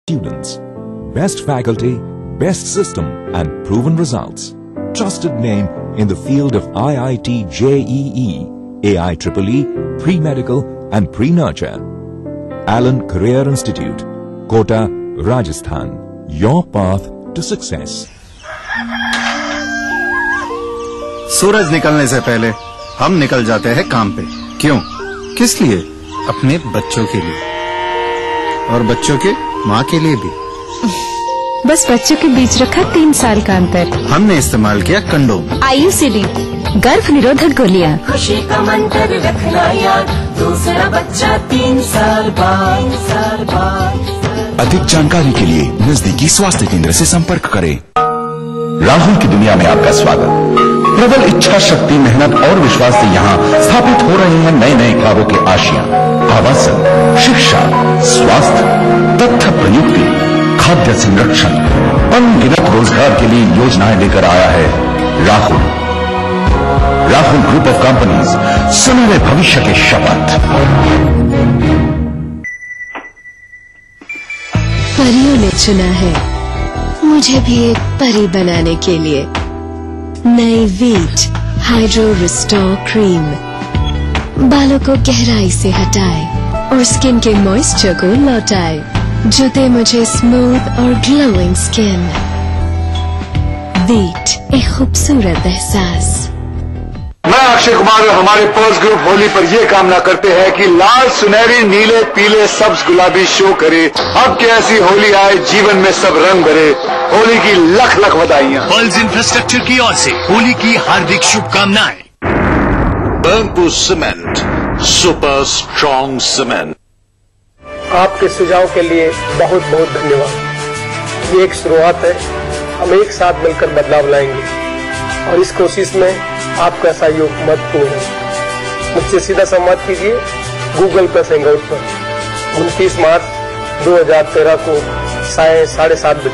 students. Best faculty, best system and proven results. Trusted name in the field of IIT JEE, AIEEE, pre-medical and pre-nurture. Allen Career Institute, Kota, Rajasthan. Your path to success. सूरज निकलने से पहले हम निकल जाते हैं काम पे। क्यों? किस लिए? अपने बच्चों के लिए और बच्चों के माँ के लिए भी। बस बच्चों के बीच रखा 3 साल का अंतर। हमने इस्तेमाल किया कंडोम। IUCD गर्भ निरोधक गोलियां। खुशी का मंत्र रखना याद, दूसरा बच्चा 3 साल बाद। अधिक जानकारी के लिए नजदीकी स्वास्थ्य केंद्र से संपर्क करें। राहुल की दुनिया में आपका स्वागत। प्रबल इच्छा शक्ति, मेहनत और विश्वास से यहाँ स्थापित हो रहे हैं नए नए ख्वाबों के आशियां। आवासन, शिक्षा, स्वास्थ्य, तथ्य प्रयुक्ति, खाद्य संरक्षण, अनगिनत रोजगार के लिए योजनाएं लेकर आया है राहुल ग्रुप ऑफ कंपनीज। सुनहरे भविष्य के शपथ। परियों ने चुना है मुझे भी एक परी बनाने के लिए। नई वीट हाइड्रो रिस्टोर क्रीम बालों को गहराई से हटाए और स्किन के मॉइस्चर को लौटाए, जो दे मुझे स्मूथ और ग्लोइंग स्किन। वीट, एक खूबसूरत एहसास। मैं अक्षय कुमार और हमारे पर्स ग्रुप होली पर यह कामना करते हैं कि लाल, सुनहरी, नीले, पीले, सब्ज, गुलाबी शो करे। अब की ऐसी होली आए, जीवन में सब रंग भरे। होली की लख लख बधाइयां। पर्ल्स इंफ्रास्ट्रक्चर की ओर से होली की हार्दिक शुभकामनाएं। Burnpur cement, super strong cement. आपके सुझाव के लिए बहुत बहुत धन्यवाद। ये एक शुरुआत है, हम एक साथ मिलकर बदलाव लाएंगे और इस कोशिश में आपका सहयोग महत्वपूर्ण है। मुझसे सीधा संवाद कीजिए गूगल प्लस हैंगआउट पर 29 मार्च 2013 को 7:30 बजे।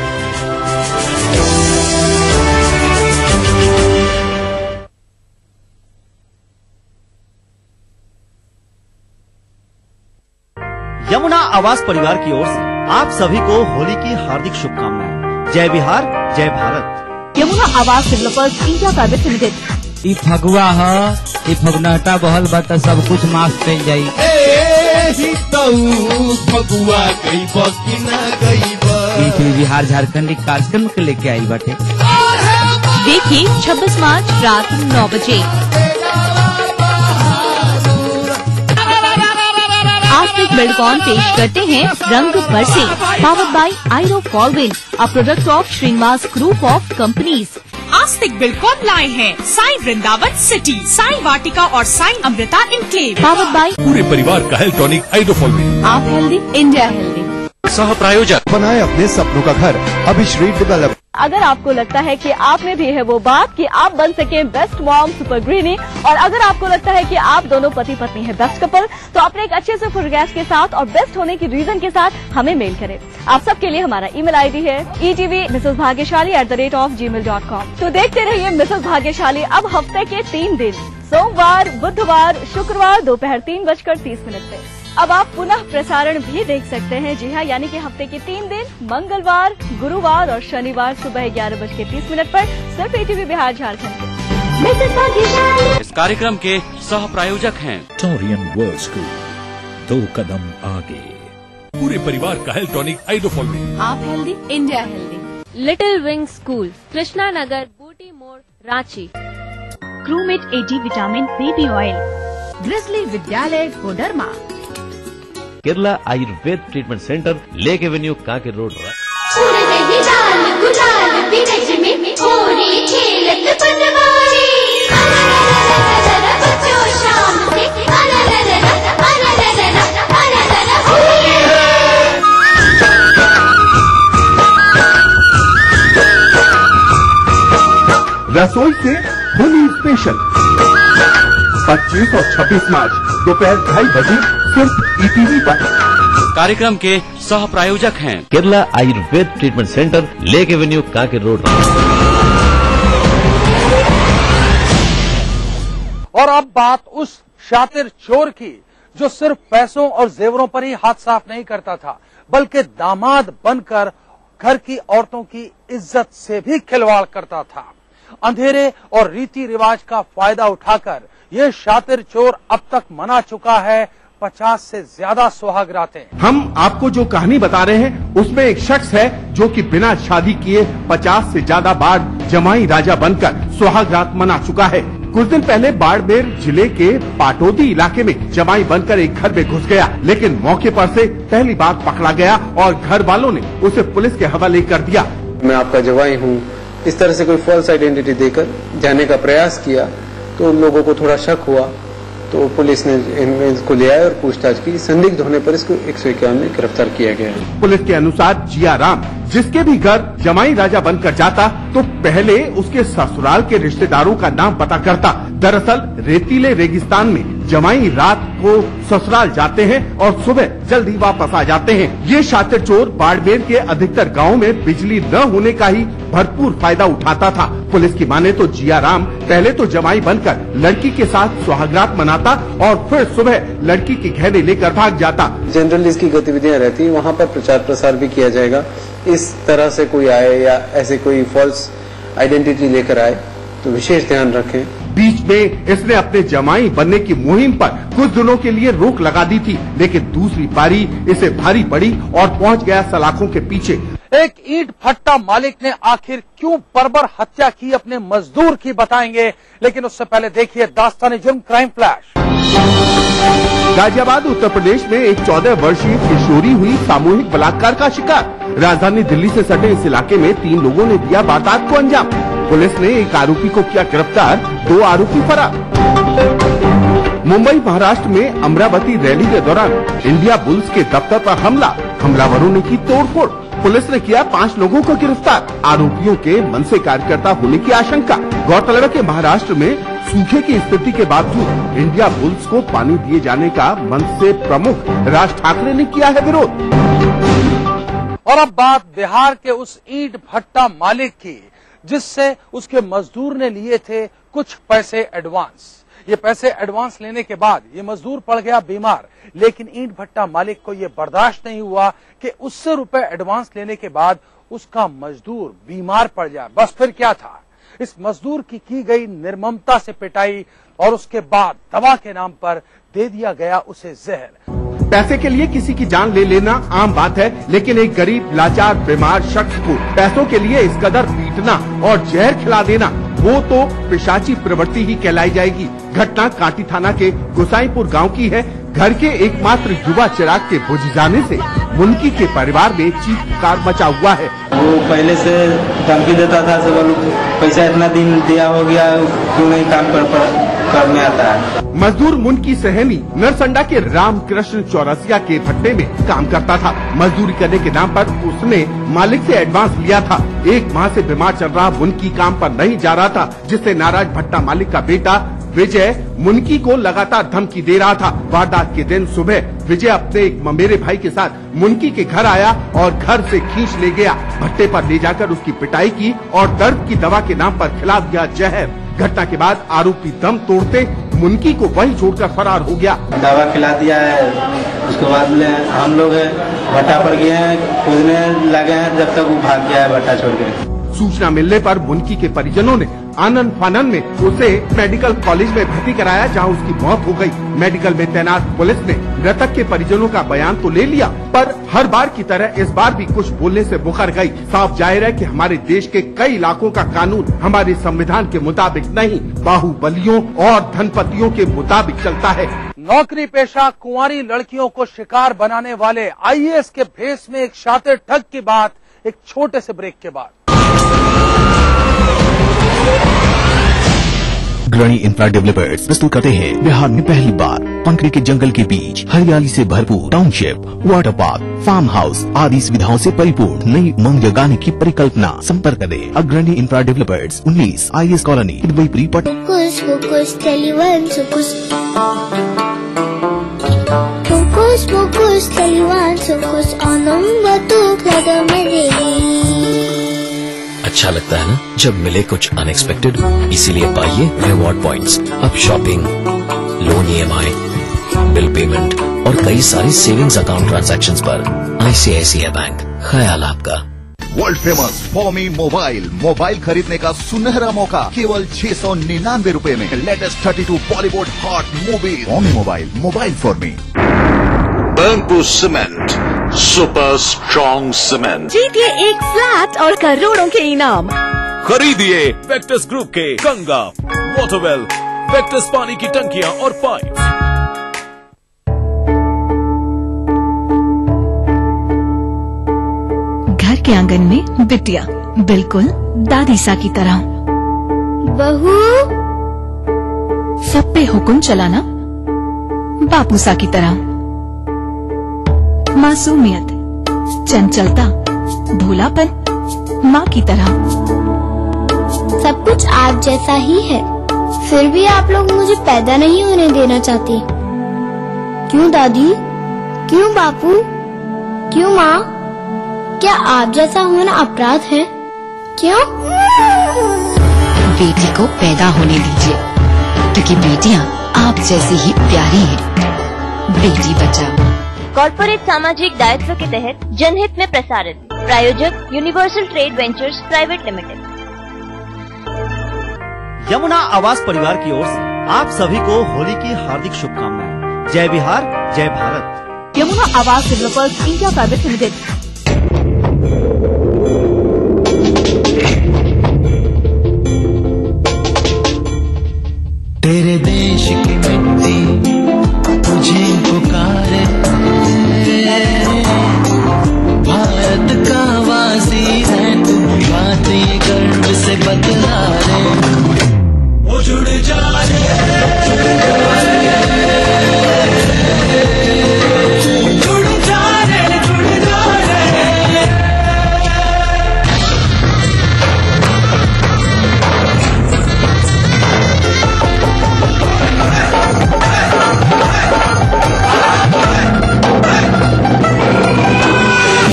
यमुना आवास परिवार की ओर से आप सभी को होली की हार्दिक शुभकामनाएं। जय बिहार, जय भारत। यमुना आवास डेवलपर्स इंडिया प्राइवेट लिमिटेड। ई फगुआ ह, ई फगुनाटा बहल बा त सब कुछ माफ कइल जाई। फगुआ गई बकी ना गई बा। बिहार झारखंड कार्यक्रम के लेके आई बाटे। देखिए 26 मार्च रात 9 बजे। आस्तिक बिल्डकॉन पेश करते हैं रंग बरसे, पावर्ड बाय आयरो फॉलविन, a product of Srinivas group of companies. Astik Buildcon लाए हैं साई वृंदावन सिटी, साई वाटिका और Sai Amrita enclave. Powered by पूरे परिवार का हेल्थ टॉनिक आइडोफॉलविन। आप हेल्दी, इंडिया हेल्दी। सह प्रायोजक बनाए अपने सपनों का घर, अभिश्री डेवलप। अगर आपको लगता है कि आप में भी है वो बात कि आप बन सके बेस्ट मॉम सुपर गृहिणी, और अगर आपको लगता है कि आप दोनों पति पत्नी है बेस्ट कपल, तो अपने एक अच्छे से फोटोग्राफ के साथ और बेस्ट होने की रीजन के साथ हमें मेल करें। आप सबके लिए हमारा ईमेल ID है etv@gmail.com। तो देखते रहिए मिसेस भाग्यशाली अब हफ्ते के 3 दिन, सोमवार, बुधवार, शुक्रवार दोपहर 3:30 पे। अब आप पुनः प्रसारण भी देख सकते हैं। जी हाँ, यानी कि हफ्ते के 3 दिन, मंगलवार, गुरुवार और शनिवार सुबह 11:30 पर सिर्फ ETV बिहार झारखंड पे। इस कार्यक्रम के सह प्रायोजक हैं टोरियन वर्ल्ड स्कूल, 2 कदम आगे। पूरे परिवार का हेल्थ टॉनिक आइडोफॉलविन। आप healthy, India healthy. Little wing school, Krishna Nagar, Booty More, Ranchi. क्रूमेट AD vitamin baby oil, Grizzly Vidyalaya Koderma. Kerala Ayurveda treatment centre, lake avenue, Kanke road. रसोई से होली स्पेशल 25 और 26 मार्च दोपहर 2:30 बजे सिर्फ ETV पर। कार्यक्रम के सह प्रायोजक हैं Kerala Ayurveda treatment centre, lake avenue, Kanke road. और अब बात उस शातिर चोर की जो सिर्फ पैसों और जेवरों पर ही हाथ साफ नहीं करता था, बल्कि दामाद बनकर घर की औरतों की इज्जत से भी खिलवाड़ करता था। अंधेरे और रीति रिवाज का फायदा उठाकर ये शातिर चोर अब तक मना चुका है 50 से ज्यादा सुहागरातें। हम आपको जो कहानी बता रहे हैं उसमें एक शख्स है जो कि बिना शादी किए 50 से ज्यादा बार जमाई राजा बनकर सुहागरात मना चुका है। कुछ दिन पहले बाड़मेर जिले के पाटोदी इलाके में जमाई बनकर एक घर में घुस गया, लेकिन मौके पर से पहली बार पकड़ा गया और घर वालों ने उसे पुलिस के हवाले कर दिया। मैं आपका जवाई हूँ, इस तरह से कोई फॉल्स आइडेंटिटी देकर जाने का प्रयास किया तो उन लोगों को थोड़ा शक हुआ, तो पुलिस ने इसको ले आया और पूछताछ की। संदिग्ध होने पर इसको 151 में गिरफ्तार किया गया है। पुलिस के अनुसार जिया राम जिसके भी घर जमाई राजा बनकर जाता तो पहले उसके ससुराल के रिश्तेदारों का नाम पता करता। दरअसल रेतीले रेगिस्तान में जमाई रात को ससुराल जाते हैं और सुबह जल्दी वापस आ जाते हैं। ये शातिर चोर बाड़मेर के अधिकतर गाँव में बिजली न होने का ही भरपूर फायदा उठाता था। पुलिस की माने तो जिया राम पहले तो जमाई बनकर लड़की के साथ सुहागरात मनाता और फिर सुबह लड़की के गहने लेकर भाग जाता। जनरल इसकी गतिविधियां रहती, वहाँ पर प्रचार प्रसार भी किया जाएगा। इस तरह से कोई आए या ऐसे कोई फॉल्स आइडेंटिटी लेकर आए तो विशेष ध्यान रखें। बीच में इसने अपने जमाई बनने की मुहिम पर कुछ दिनों के लिए रोक लगा दी थी, लेकिन दूसरी पारी इसे भारी पड़ी और पहुंच गया सलाखों के पीछे। एक ईंट भट्टा मालिक ने आखिर क्यों बर्बर हत्या की अपने मजदूर की बताएंगे, लेकिन उससे पहले देखिए दास्तान जुर्म क्राइम फ्लैश। गाजियाबाद उत्तर प्रदेश में एक 14 वर्षीय किशोरी हुई सामूहिक बलात्कार का शिकार। राजधानी दिल्ली से सटे इस इलाके में 3 लोगों ने दिया वारदात को अंजाम। पुलिस ने एक आरोपी को किया गिरफ्तार, 2 आरोपी फरार। मुंबई महाराष्ट्र में अमरावती रैली के दौरान इंडिया बुल्स के दफ्तर पर हमला, हमलावरों ने की तोड़फोड़। पुलिस ने किया 5 लोगों को गिरफ्तार, आरोपियों के मनसे कार्यकर्ता होने की आशंका। गौरतलब है कि महाराष्ट्र में सूखे की स्थिति के बावजूद इंडिया बुल्स को पानी दिए जाने का मनसे प्रमुख राज ठाकरे ने किया है विरोध। और अब बात बिहार के उस ईंट भट्टा मालिक की जिससे उसके मजदूर ने लिए थे कुछ पैसे एडवांस। ये पैसे एडवांस लेने के बाद ये मजदूर पड़ गया बीमार, लेकिन ईंट भट्टा मालिक को ये बर्दाश्त नहीं हुआ कि उससे रुपए एडवांस लेने के बाद उसका मजदूर बीमार पड़ जाए। बस फिर क्या था, इस मजदूर की गई निर्ममता से पिटाई और उसके बाद दवा के नाम पर दे दिया गया उसे जहर। पैसे के लिए किसी की जान ले लेना आम बात है, लेकिन एक गरीब लाचार बीमार शख्स को पैसों के लिए इस कदर पीटना और जहर खिला देना, वो तो पिशाची प्रवृत्ति ही कहलाई जाएगी। घटना कांटी थाना के गोसाईपुर गांव की है। घर के एकमात्र युवा चिराग के बुझ जाने से मुनकी के परिवार में चीख पुकार मचा हुआ है। वो पहले से धमकी देता था, सब पैसा इतना दिन दिया हो गया, क्यों नहीं काम करने आता है। मजदूर मुनकी सहनी नरसंडा के रामकृष्ण चौरसिया के भट्टे में काम करता था। मजदूरी करने के नाम पर उसने मालिक से एडवांस लिया था। 1 माह से बीमार चल रहा मुनकी काम पर नहीं जा रहा था, जिससे नाराज भट्टा मालिक का बेटा विजय मुनकी को लगातार धमकी दे रहा था। वारदात के दिन सुबह विजय अपने एक ममेरे भाई के साथ मुनकी के घर आया और घर से खींच ले गया। भट्टे पर ले जाकर उसकी पिटाई की और दर्द की दवा के नाम पर खिला दिया जहर। घटना के बाद आरोपी दम तोड़ते मुनकी को वहीं छोड़कर फरार हो गया। दवा खिला दिया है, उसके बाद हम लोग भट्टा पर गए हैं, खोजने लगे हैं, जब तक वो भाग गया है भट्टा छोड़ के। सूचना मिलने पर मुनकी के परिजनों ने आनंद फानन में उसे मेडिकल कॉलेज में भर्ती कराया, जहां उसकी मौत हो गई। मेडिकल में तैनात पुलिस ने मृतक के परिजनों का बयान तो ले लिया, पर हर बार की तरह इस बार भी कुछ बोलने से मुकर गई। साफ जाहिर है कि हमारे देश के कई इलाकों का कानून हमारे संविधान के मुताबिक नहीं, बाहुबलियों और धनपतियों के मुताबिक चलता है। नौकरी पेशा कुंवारी लड़कियों को शिकार बनाने वाले IAS के भेष में एक शातिर ठग की बात एक छोटे से ब्रेक के बाद। अग्रणी इंफ्रा डेवलपर्स प्रस्तुत करते हैं बिहार में पहली बार कंक्रीट के जंगल के बीच हरियाली से भरपूर township, water park, farm house आदि सुविधाओं से परिपूर्ण नई उमंग जगाने की परिकल्पना। संपर्क करें Agrani infra developers 19 IAS colony Dubaipuri Patna. अच्छा लगता है ना जब मिले कुछ अनएक्सपेक्टेड, इसीलिए पाइए रिवॉर्ड पॉइंट्स। अब shopping, loan EMI, bill payment और कई सारी सेविंग्स अकाउंट ट्रांजैक्शंस पर ICICI बैंक, ख्याल आपका। वर्ल्ड फेमस फॉर्मी मोबाइल खरीदने का सुनहरा मौका केवल 699 रुपए में। Latest 32 Bollywood hot movie. Forme mobile for me. Burnpur cement, super strong cement. जीतिए एक फ्लैट और करोड़ों के इनाम। खरीदिए वेक्टस ग्रुप के गंगा, वाटरवेल, वेक्टस पानी की टंकियां और पाइप। घर के आंगन में बिटिया बिल्कुल दादी सा की तरह। बहू सब पे हुक्म चलाना बापू सा की तरह। मासूमियत, चंचलता, भोलापन माँ की तरह। सब कुछ आप जैसा ही है, फिर भी आप लोग मुझे पैदा नहीं होने देना चाहते। क्यों दादी? क्यों बापू? क्यों माँ? क्या आप जैसा होना अपराध है? क्यों? बेटी को पैदा होने दीजिए, क्योंकि बेटियां आप जैसी ही प्यारी हैं। बेटी बचाओ। कॉर्पोरेट सामाजिक दायित्व के तहत जनहित में प्रसारित। प्रायोजक universal trade ventures private limited. Yamuna आवास परिवार की ओर से आप सभी को होली की हार्दिक शुभकामनाएं। जय बिहार, जय भारत। यमुना आवास डेवलपर्स इंडिया प्राइवेट लिमिटेड। तेरे देश की मिट्टी तुझे पुकारे, भारत का वासी है तू, बात ये गर्व से बतला रे। वो जुड़ जा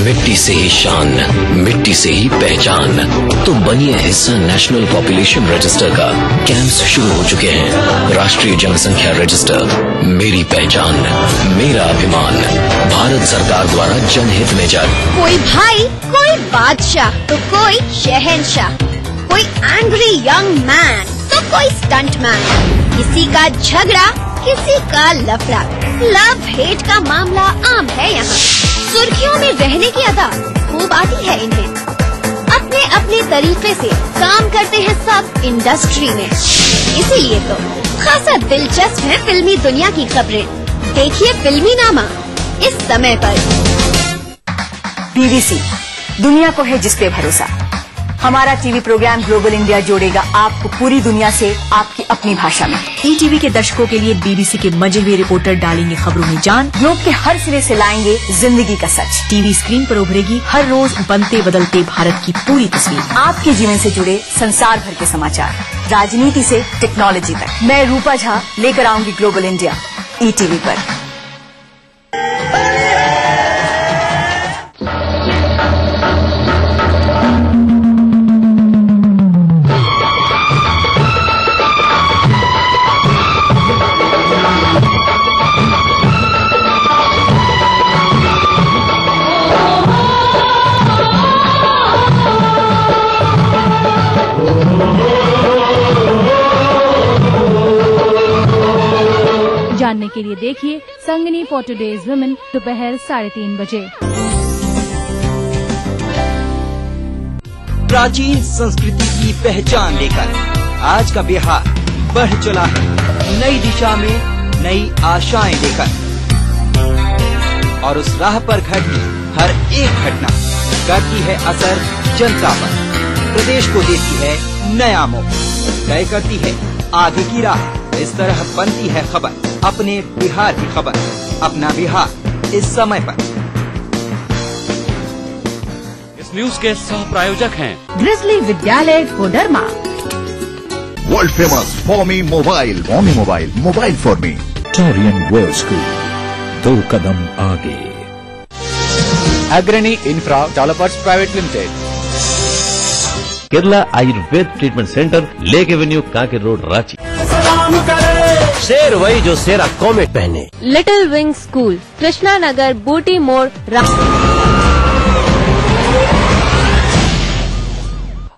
मिट्टी से ही शान, मिट्टी से ही पहचान। तो बनिए हिस्सा नेशनल पॉपुलेशन रजिस्टर का। कैंप्स शुरू हो चुके हैं। राष्ट्रीय जनसंख्या रजिस्टर, मेरी पहचान, मेरा अभिमान। भारत सरकार द्वारा जनहित में जारी। कोई भाई, कोई बादशाह तो कोई शहंशाह, कोई एंग्री यंग मैन तो कोई स्टंट मैन। किसी का झगड़ा, किसी का लफड़ा, लव हेट का मामला आम है यहाँ। सुर्खियों में रहने की अदा खूब आती है इन्हें। अपने अपने तरीके से काम करते हैं सब इंडस्ट्री में। इसीलिए तो खासा दिलचस्प है फिल्मी दुनिया की खबरें। देखिए फिल्मी नामा इस समय पर। BBC, दुनिया को है जिस पे भरोसा। हमारा टीवी प्रोग्राम ग्लोबल इंडिया जोड़ेगा आपको पूरी दुनिया से आपकी अपनी भाषा में। ETV के दर्शकों के लिए BBC के मजे हुए रिपोर्टर डालेंगे खबरों में जान। ग्लोब के हर सिरे से लाएंगे जिंदगी का सच। टीवी स्क्रीन पर उभरेगी हर रोज बनते बदलते भारत की पूरी तस्वीर। आपके जीवन से जुड़े संसार भर के समाचार, राजनीति से टेक्नोलॉजी तक। मैं रूपा झा लेकर आऊंगी ग्लोबल इंडिया ETV पर। जानने के लिए देखिए संगनी फॉर टुडेज वुमेन दोपहर 3:30 बजे। प्राचीन संस्कृति की पहचान लेकर आज का बिहार बढ़ चला है नई दिशा में, नई आशाएं लेकर। और उस राह पर घटती हर एक घटना करती है असर जनता पर, प्रदेश को देती है नया मोड़, तय करती है आगे की राह। इस तरह बनती है खबर, अपने बिहार की खबर, अपना बिहार इस समय पर। इस न्यूज के सह प्रायोजक हैं Grizzly Vidyalaya Koderma. World famous Forme mobile for me. Torian world school, 2 कदम आगे। Agrani infra developers private limited. Kerala Ayurveda treatment centre, lake avenue, Kanke road, Ranchi. शेर वही जो शेरा कॉमेट पहने। Little wing school, Krishna Nagar, Booty More,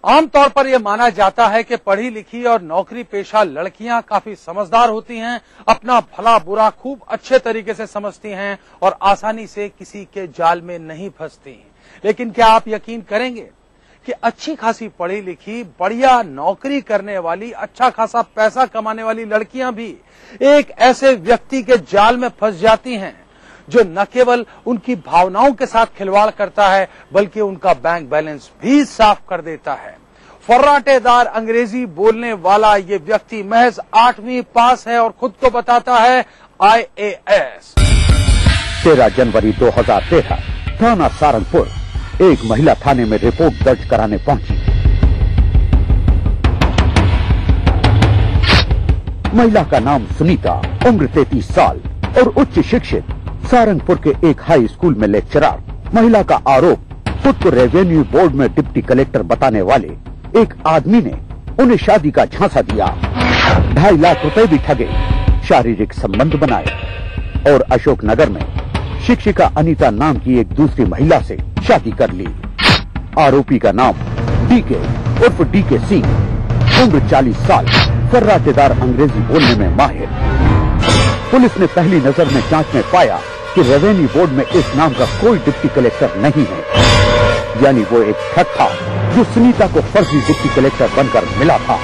आमतौर पर यह माना जाता है कि पढ़ी लिखी और नौकरी पेशा लड़कियां काफी समझदार होती हैं, अपना भला बुरा खूब अच्छे तरीके से समझती हैं और आसानी से किसी के जाल में नहीं फंसती। लेकिन क्या आप यकीन करेंगे कि अच्छी खासी पढ़ी लिखी, बढ़िया नौकरी करने वाली, अच्छा खासा पैसा कमाने वाली लड़कियां भी एक ऐसे व्यक्ति के जाल में फंस जाती हैं जो न केवल उनकी भावनाओं के साथ खिलवाड़ करता है बल्कि उनका बैंक बैलेंस भी साफ कर देता है। फर्राटेदार अंग्रेजी बोलने वाला ये व्यक्ति महज 8वीं पास है और खुद को बताता है IAS। 13 जनवरी 2013 थाना सारंगपुर एक महिला थाने में रिपोर्ट दर्ज कराने पहुंची। महिला का नाम सुनीता, उम्र 33 साल और उच्च शिक्षित, सारंगपुर के एक हाई स्कूल में लेक्चरर। महिला का आरोप खुद को रेवेन्यू बोर्ड में डिप्टी कलेक्टर बताने वाले एक आदमी ने उन्हें शादी का झांसा दिया, 2.5 लाख रुपए भी ठगे, शारीरिक संबंध बनाए और अशोकनगर में शिक्षिका अनीता नाम की एक दूसरी महिला से शादी कर ली। आरोपी का नाम डीके उर्फ डीके सिंह, उम्र 40 साल, फर्राटेदार अंग्रेजी बोलने में माहिर। पुलिस ने पहली नजर में जांच में पाया कि रेवेन्यू बोर्ड में इस नाम का कोई डिप्टी कलेक्टर नहीं है, यानी वो एक ठग था जो सुनीता को फर्जी डिप्टी कलेक्टर बनकर मिला था।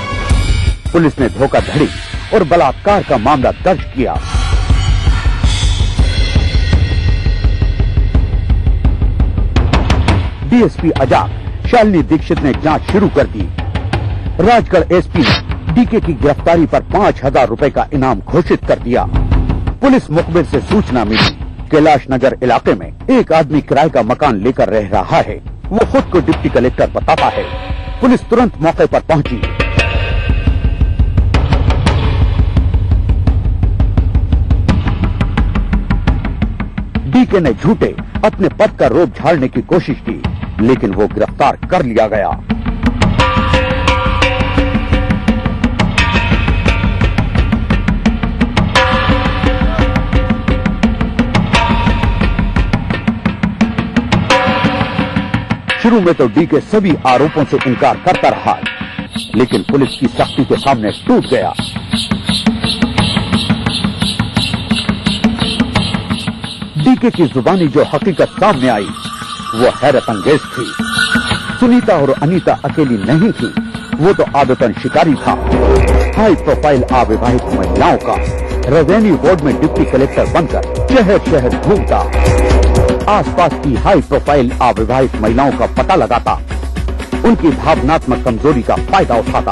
पुलिस ने धोखाधड़ी और बलात्कार का मामला दर्ज किया। डीएसपी आजाद शालिनी दीक्षित ने जांच शुरू कर दी। राजगढ़ एसपी ने डीके की गिरफ्तारी पर 5,000 रुपए का इनाम घोषित कर दिया। पुलिस मुखबिर से सूचना मिली कैलाश नगर इलाके में एक आदमी किराए का मकान लेकर रह रहा है। वो खुद को डिप्टी कलेक्टर बताता है। पुलिस तुरंत मौके पर पहुंची। डीके ने झूठे अपने पद का रोब झाड़ने की कोशिश की, लेकिन वो गिरफ्तार कर लिया गया। शुरू में तो डीके सभी आरोपों से इनकार करता रहा, लेकिन पुलिस की सख्ती के सामने टूट गया। डीके की जुबानी जो हकीकत सामने आई वो हैरत अंगेज थी। सुनीता और अनीता अकेली नहीं थी, वो तो आदतन शिकारी था। हाई प्रोफाइल अविवाहित महिलाओं का रेवेन्यू बोर्ड में डिप्टी कलेक्टर बनकर शहर शहर घूमता, आसपास की हाई प्रोफाइल अविवाहित महिलाओं का पता लगाता, उनकी भावनात्मक कमजोरी का फायदा उठाता।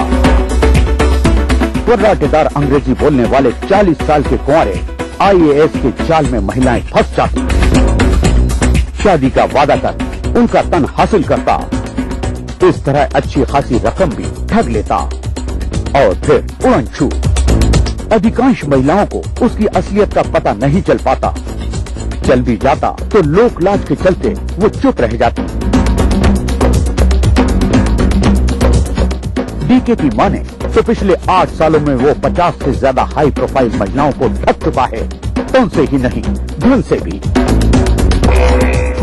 फर्राटेदार अंग्रेजी बोलने वाले 40 साल के कुंवारे IAS के जाल में महिलाएं फंस जाती। शादी का वादा कर उनका तन हासिल करता, इस तरह अच्छी खासी रकम भी ठग लेता और फिर उड़न छू। अधिकांश महिलाओं को उसकी असलियत का पता नहीं चल पाता, चल भी जाता तो लोक लाज के चलते वो चुप रह जाती। डीके की माने तो पिछले 8 सालों में वो 50 से ज्यादा हाई प्रोफाइल महिलाओं को ठग चुका है, तन से ही नहीं धन से भी।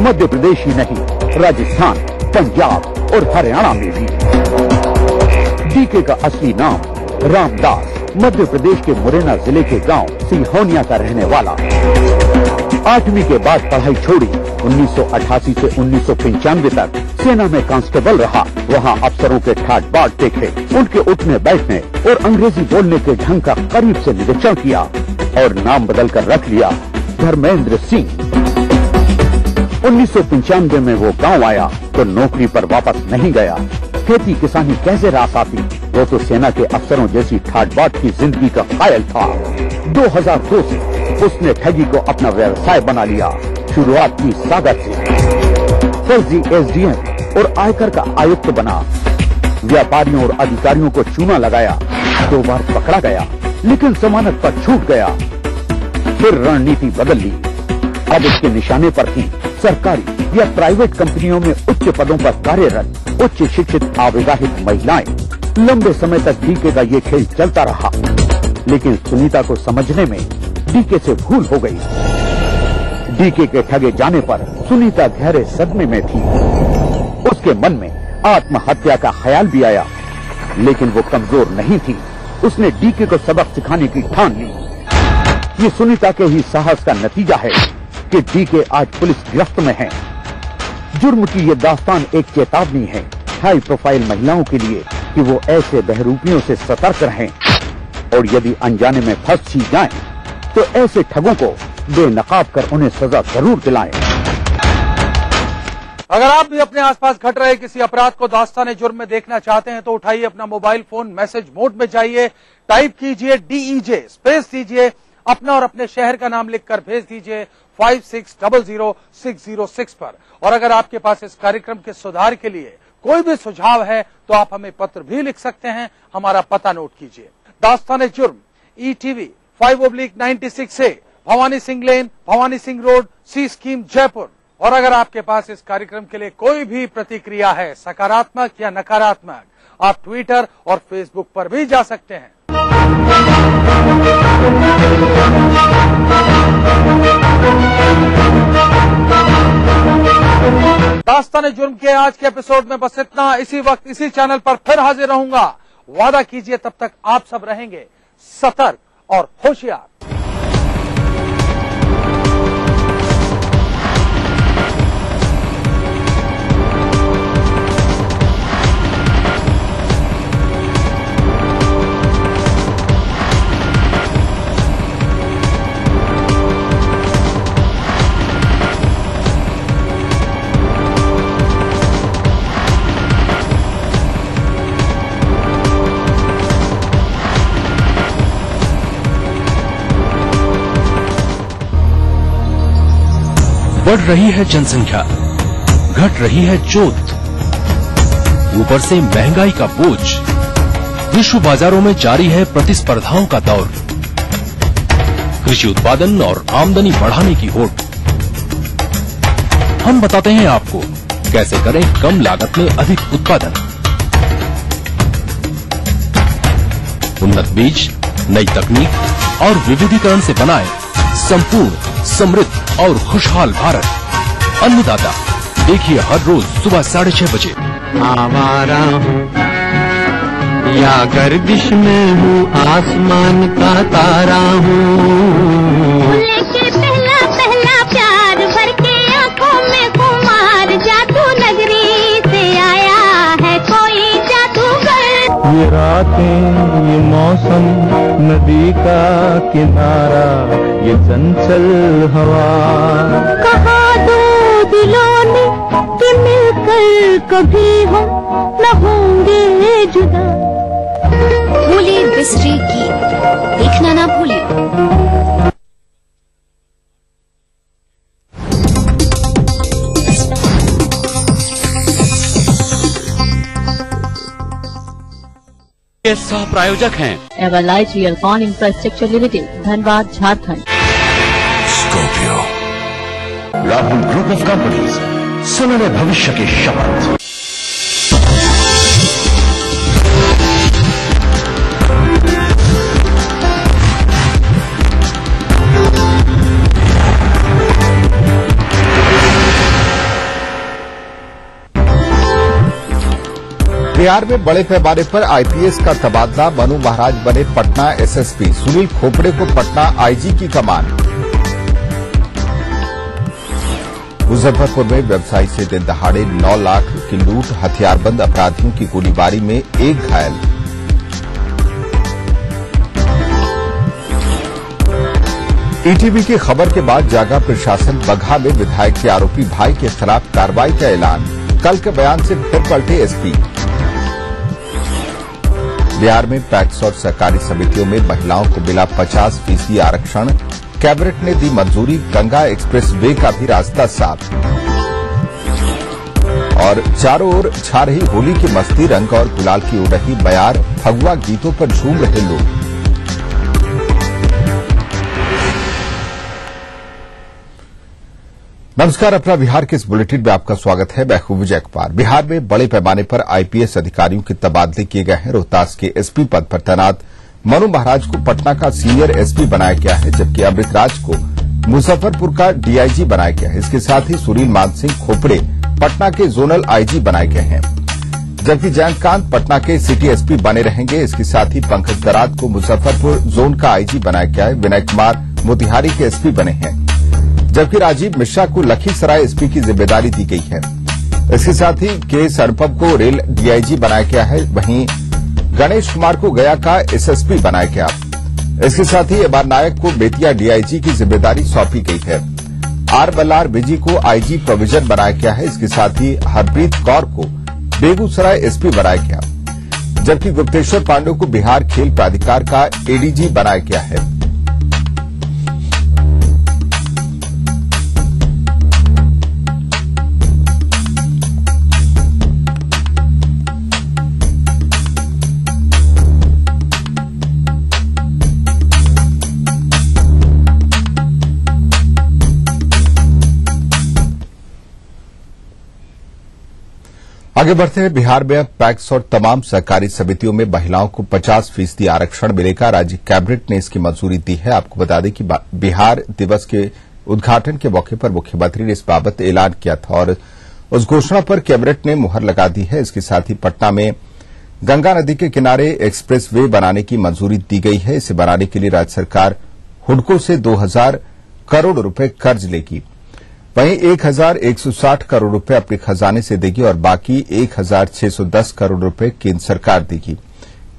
मध्य प्रदेश ही नहीं, राजस्थान, पंजाब और हरियाणा में भी। डीके का असली नाम रामदास, मध्य प्रदेश के मुरैना जिले के गांव सिहोनिया का रहने वाला। 8वीं के बाद पढ़ाई छोड़ी, 1988 से 1995 तक सेना में कांस्टेबल रहा। वहाँ अफसरों के ठाट बाट देखे, उनके उठने बैठने और अंग्रेजी बोलने के ढंग का करीब से निरीक्षण किया और नाम बदलकर रख लिया धर्मेंद्र सिंह। 1995 में वो गांव आया तो नौकरी पर वापस नहीं गया। खेती किसानी कैसे रास आती, वो तो सेना के अफसरों जैसी ठाट बाट की जिंदगी का कायल था। 2002 से उसने ठगी को अपना व्यवसाय बना लिया। शुरुआत की सागर से, फर्जी SDM और आयकर का आयुक्त बना। व्यापारियों और अधिकारियों को चूना लगाया, 2 बार पकड़ा गया लेकिन जमानत पर छूट गया। फिर रणनीति बदल ली। अब इसके निशाने पर थी सरकारी या प्राइवेट कंपनियों में उच्च पदों पर कार्यरत उच्च शिक्षित अविवाहित महिलाएं। लंबे समय तक डीके का ये खेल चलता रहा, लेकिन सुनीता को समझने में डीके से भूल हो गई। डीके के ठगे जाने पर सुनीता गहरे सदमे में थी। उसके मन में आत्महत्या का ख्याल भी आया, लेकिन वो कमजोर नहीं थी। उसने डीके को सबक सिखाने की ठान ली। ये सुनीता के ही साहस का नतीजा है कि डीके आज पुलिस गिरफ्त में है। जुर्म की ये दास्तान एक चेतावनी है हाई प्रोफाइल महिलाओं के लिए कि वो ऐसे बहरूपियों से सतर्क रहें और यदि अनजाने में फंस ही जाएं, तो ऐसे ठगों को बेनकाब कर उन्हें सजा जरूर दिलाएं। अगर आप भी अपने आसपास घट रहे किसी अपराध को दास्तान जुर्म में देखना चाहते हैं तो उठाइए अपना मोबाइल फोन, मैसेज मोड में जाइए, टाइप कीजिए DEJ, स्पेस दीजिए, अपना और अपने शहर का नाम लिखकर भेज दीजिए 56000606 पर। और अगर आपके पास इस कार्यक्रम के सुधार के लिए कोई भी सुझाव है तो आप हमें पत्र भी लिख सकते हैं। हमारा पता नोट कीजिए, दास्तान जुर्म, ETV 5/96A, भवानी सिंह लेन, भवानी सिंह रोड, सी स्कीम, जयपुर। और अगर आपके पास इस कार्यक्रम के लिए कोई भी प्रतिक्रिया है, सकारात्मक या नकारात्मक, आप ट्विटर और फेसबुक पर भी जा सकते हैं। दास्तान जुर्म के आज के एपिसोड में बस इतना। इसी वक्त इसी चैनल पर फिर हाजिर रहूंगा, वादा कीजिए तब तक आप सब रहेंगे सतर्क और होशियार। बढ़ रही है जनसंख्या, घट रही है जोत, ऊपर से महंगाई का बोझ, विश्व बाजारों में जारी है प्रतिस्पर्धाओं का दौर, कृषि उत्पादन और आमदनी बढ़ाने की होड़। हम बताते हैं आपको कैसे करें कम लागत में अधिक उत्पादन। उन्नत बीज, नई तकनीक और विविधीकरण से बनाए संपूर्ण, समृद्ध और खुशहाल भारत। अन्नदाता देखिए हर रोज सुबह 6:30 बजे। आवारा हूँ या गर्दिश में हूँ, आसमान का तारा हूँ। लेके पहला पहला प्यार भर के आंखों में कुमार, जादू नगरी से आया है कोई जादूगर। ये रातें, ये मौसम, नदी का किनारा, ये चंचल हवा, कहा दो दिलों ने कि मिलकर कभी हम न होंगे जुदा। भूलिए बिसरी गीत देखना ना भूलिए। के सह प्रायोजक हैं Everlight Realcon infrastructure limited, Dhanbad, Jharkhand. Scorpio, Rahul group of companies, सुनहरे भविष्य की शपथ। बिहार में बड़े पैमाने पर आईपीएस का तबादला, मनु महाराज बने पटना एसएसपी, सुनील खोपड़े को पटना आईजी की कमान। मुजफ्फरपुर में व्यवसायी से दिन दहाड़े 9 लाख की लूट, हथियारबंद अपराधियों की गोलीबारी में एक घायल। ईटीवी की खबर के बाद जागा प्रशासन, बगहा में विधायक के आरोपी भाई के खिलाफ कार्रवाई का ऐलान, कल के बयान से फिर पलटे एसपी। बिहार में पैक्स और सहकारी समितियों में महिलाओं को मिला 50% आरक्षण, कैबिनेट ने दी मंजूरी, गंगा एक्सप्रेस वे का भी रास्ता साफ। और चारों ओर छा रही होली की मस्ती, रंग और गुलाल की उड़ रही बयार, फगुआ गीतों पर झूम रहे लोग। नमस्कार, अपना बिहार के इस बुलेटिन में आपका स्वागत है। मैं हूं विजय कुमार। बिहार में बड़े पैमाने पर आईपीएस अधिकारियों के तबादले किए गए हैं। रोहतास के एसपी पद पर तैनात मनु महाराज को पटना का सीनियर एसपी बनाया गया है, जबकि अमृत राज को मुजफ्फरपुर का डीआईजी बनाया गया है। इसके साथ ही सुनील मानसिंह खोपड़े पटना के जोनल आईजी बनाए गए हैं। जबकि जयंतकांत पटना के सिटी एसपी बने रहेंगे। इसके साथ ही पंकज दराद को मुजफ्फरपुर जोन का आईजी बनाया गया है। विनय कुमार मोतिहारी के एसपी बने हैं, जबकि राजीव मिश्रा को लखीसराय एसपी की जिम्मेदारी दी गई है। इसके साथ ही केएस अनुपम को रेल डीआईजी बनाया गया है। वहीं गणेश कुमार को गया का एसएसपी बनाया गया। इसके साथ ही एमआर नायक को बेतिया डीआईजी की जिम्मेदारी सौंपी गई है। आर बल्लार विजी को आईजी प्रोविजन बनाया गया है। इसके साथ ही हरप्रीत कौर को बेगूसराय एसपी बनाया गया, जबकि गुप्तेश्वर पांडे को बिहार खेल प्राधिकार का एडीजी बनाया गया है। आगे बढ़ते हैं। बिहार में अब पैक्स और तमाम सहकारी समितियों में महिलाओं को 50% आरक्षण मिलेगा। राज्य कैबिनेट ने इसकी मंजूरी दी है। आपको बता दें कि बिहार दिवस के उद्घाटन के मौके पर मुख्यमंत्री ने इस बाबत ऐलान किया था और उस घोषणा पर कैबिनेट ने मुहर लगा दी है। इसके साथ ही पटना में गंगा नदी के किनारे एक्सप्रेस वे बनाने की मंजूरी दी गई है। इसे बनाने के लिए राज्य सरकार हुडको से 2000 करोड़ रुपए कर्ज लेगी। वहीं 1160 करोड़ रुपए अपने खजाने से देगी और बाकी 1610 करोड़ रुपए केंद्र सरकार देगी।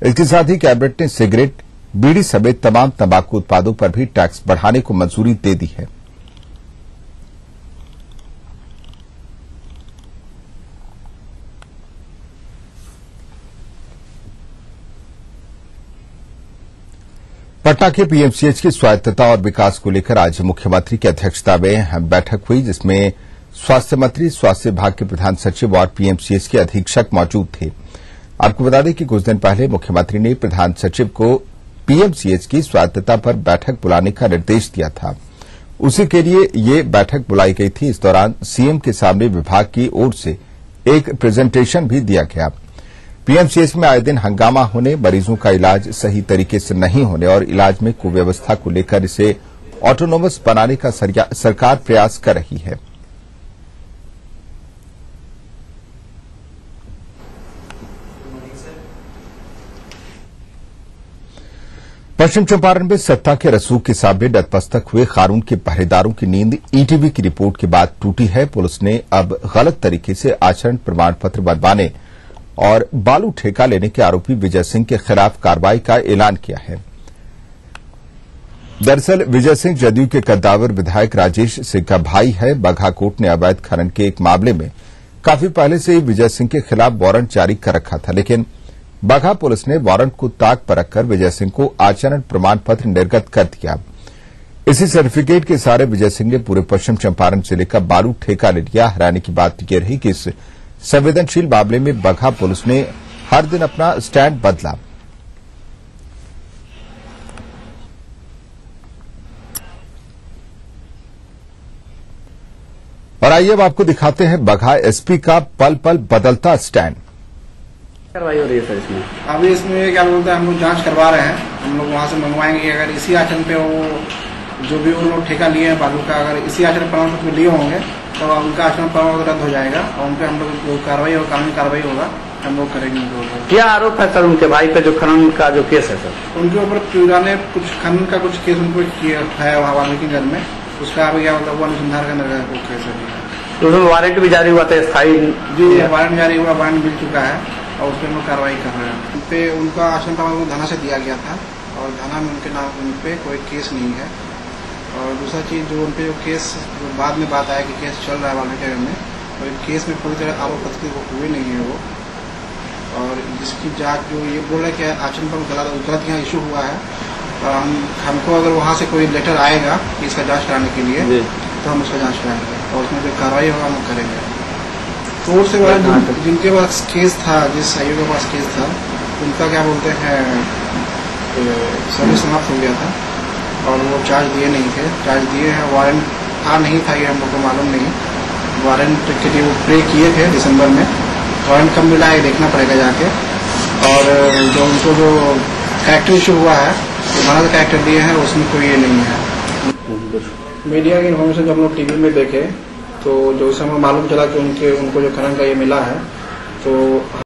इसके साथ ही कैबिनेट ने सिगरेट, बीड़ी समेत तमाम तंबाकू उत्पादों पर भी टैक्स बढ़ाने को मंजूरी दे दी है। पटना के पीएमसीएच की स्वायत्तता और विकास को लेकर आज मुख्यमंत्री की अध्यक्षता में बैठक हुई, जिसमें स्वास्थ्य मंत्री, स्वास्थ्य विभाग के प्रधान सचिव और पीएमसीएच के अधीक्षक मौजूद थे। आपको बता दें कि कुछ दिन पहले मुख्यमंत्री ने प्रधान सचिव को पीएमसीएच की स्वायत्तता पर बैठक बुलाने का निर्देश दिया था। उसी के लिए ये बैठक बुलाई गई थी। इस दौरान सीएम के सामने विभाग की ओर से एक प्रेजेंटेशन भी दिया गया। पीएमसीएच में आए दिन हंगामा होने, मरीजों का इलाज सही तरीके से नहीं होने और इलाज में कुव्यवस्था को लेकर इसे ऑटोनोमस बनाने का सरकार प्रयास कर रही है। पश्चिम चंपारण में सत्ता के रसूख के सामने नतमस्तक हुए कानून के पहरेदारों की नींद ईटीवी की रिपोर्ट के बाद टूटी है। पुलिस ने अब गलत तरीके से आचरण प्रमाण पत्र बनवाने और बालू ठेका लेने के आरोपी विजय सिंह के खिलाफ कार्रवाई का ऐलान किया है। दरअसल विजय सिंह जदयू के कद्दावर विधायक राजेश सिंह का भाई है। बगहा कोर्ट ने अवैध खनन के एक मामले में काफी पहले से ही विजय सिंह के खिलाफ वारंट जारी कर रखा था, लेकिन बगहा पुलिस ने वारंट को ताक पर रखकर विजय सिंह को आचरण प्रमाण पत्र निर्गत कर दिया। इसी सर्टिफिकेट के सहारे विजय सिंह ने पूरे पश्चिम चंपारण जिले का बालू ठेका ले लिया। हैरानी की बात यह रही कि इस संवेदनशील मामले में बगहा पुलिस ने हर दिन अपना स्टैंड बदला। और आइए अब आपको दिखाते हैं बगहा एसपी का पल पल बदलता स्टैंड। कार्रवाई हो रही है सर इसमें? अभी इसमें क्या बोलते हैं, हम लोग जांच करवा रहे हैं। हम लोग वहां से मंगवाएंगे। अगर इसी आचरण पे वो जो भी उन लोग ठेका लिए हैं बालू का, अगर इसी आचरण प्रमाण पत्र लिए होंगे तो उनका आचरण प्रमाण पत्र रद्द हो जाएगा और उन पर हम लोग जो कार्रवाई होगा, कानूनी कार्रवाई होगा, हम लोग करेंगे। क्या आरोप है सर उनके भाई पे जो खनन का जो केस है सर? उनके ऊपर पुराने कुछ खनन का कुछ केस उनको है वाल्मीकिनगर में, उसका अभी क्या मतलब वो अनुसंधान का केस है। तो उसमें वारंट भी जारी हुआ था स्थायी? जी वारंट जारी हुआ, वारंट मिल चुका है और उस पर हम लोग कार्रवाई कर रहे हैं। उन पे उनका आचरण प्रमाण थाना से दिया गया था और थाना में उनके नाम उन पे कोई केस नहीं है। और दूसरा चीज जो उनपे जो केस जो बाद में बात आया कि केस चल रहा है वाल्मीकिनगर में, तो केस में पूरी तरह आरोप पत्र हुए नहीं है वो। और जिसकी जांच जो ये बोल रहा है कि आचरण पर गलत यहाँ इशू हुआ है, और हमको अगर वहाँ से कोई लेटर आएगा कि इसका जांच कराने के लिए तो हम उसका जांच कराएंगे और उसमें जो कार्रवाई होगा हम करेंगे। कोर्ट से जिनके पास केस था, जिस आयु के पास केस था, उनका क्या बोलते हैं सर्विस समाप्त हो गया था और वो चार्ज दिए नहीं थे। चार्ज दिए हैं, वारंट था नहीं था ये हम लोग को मालूम नहीं। वारंट के लिए वो प्रे किए थे दिसंबर में, वारंट कब मिला है देखना पड़ेगा जाके। और जो उनको जो कैरेक्टर इशू हुआ है, जो भारत कैरेक्टर दिए हैं, उसमें कोई ये नहीं है। मीडिया की इन्फॉर्मेशन जब हम लोग टीवी में देखे तो जो समय मालूम चला कि उनको जो खनन का ये मिला है, तो